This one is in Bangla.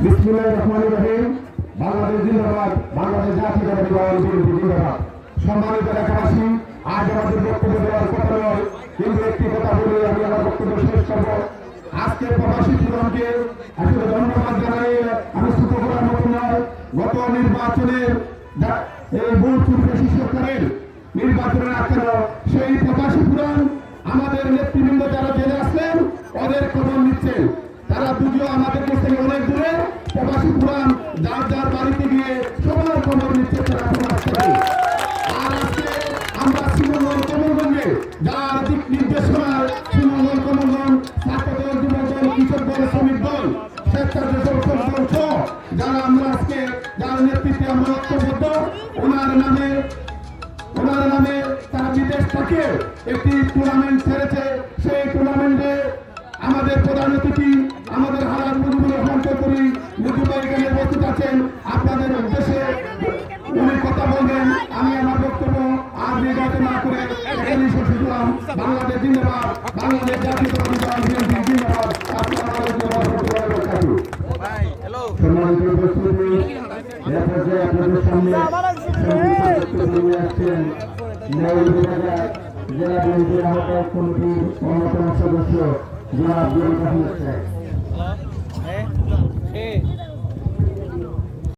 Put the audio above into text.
বিসমিল্লাহির রহমানির রহিম। বাংলাদেশ জিন্দাবাদ, বাংলাদেশ জাতীয়তাবাদী দল বিএনপি জিন্দাবাদ। সম্মানিত এলাকাবাসী, আজ আমাদের বক্তব্য দেওয়ার কথা নয়, কিন্তু একটি কথা বলে আমি আমার বক্তব্য শেষ করব। আজকে প্রবাসী জীবনকে আসলে ধন্যবাদ জানাই আমি ছোট করার মতো নয়। গত নির্বাচনের এই ভোট চুরি সরকারের নির্বাচনের আখের সেই প্রবাসী পুরাণ আমাদের নেতৃবৃন্দ যারা জেলে আসলেন ওদের খবর নিচ্ছেন। তারা বুঝিও আমাদের কাছ থেকে অনেক দূরে। প্রবাসী পুরাণ যার যার বাড়িতে গিয়ে সবার খবর নিচ্ছে তারা প্রবাস থেকে। আর আজকে আমরা শ্রীমঙ্গল কমলগঞ্জে যার দিক নির্দেশনায় শ্রীমঙ্গল কমলগঞ্জ ছাত্রদল, যুবদল, কৃষক দল, শ্রমিক দল, স্বেচ্ছাসেবক দল সহ যারা আমরা আজকে যার নেতৃত্বে আমরা ঐক্যবদ্ধ, ওনার নামে তারা বিদেশ থেকে একটি টুর্নামেন্ট ছেড়েছে। সেই টুর্নামেন্টে আমাদের প্রধান অতিথি আমাদের হারান মুজিবুর রহমান চৌধুরী মুজিব ভাই এখানে উপস্থিত আছেন। আপনাদের উদ্দেশ্যে উনি কথা বলবেন। আমি আমার বক্তব্য আর দীর্ঘায়িত না করে এখানেই শেষ করলাম। বাংলাদেশ জিন্দাবাদ, বাংলাদেশ জাতীয়তাবাদী দল বিএনপি জিন্দাবাদ। আসসালামু আলাইকুম ওয়া রাহমাতুল্লাহি ওয়া বারাকাতুহু। সম্মানিত উপস্থিতি, এর পর্যায়ে আপনাদের সামনে বক্তব্য নিয়ে আসছেন মৌলভীবাজার জেলা বিএনপির আহ্বায়ক কমিটির অন্যতম সদস্য জনাব আব্দুল কাদের সাহেব।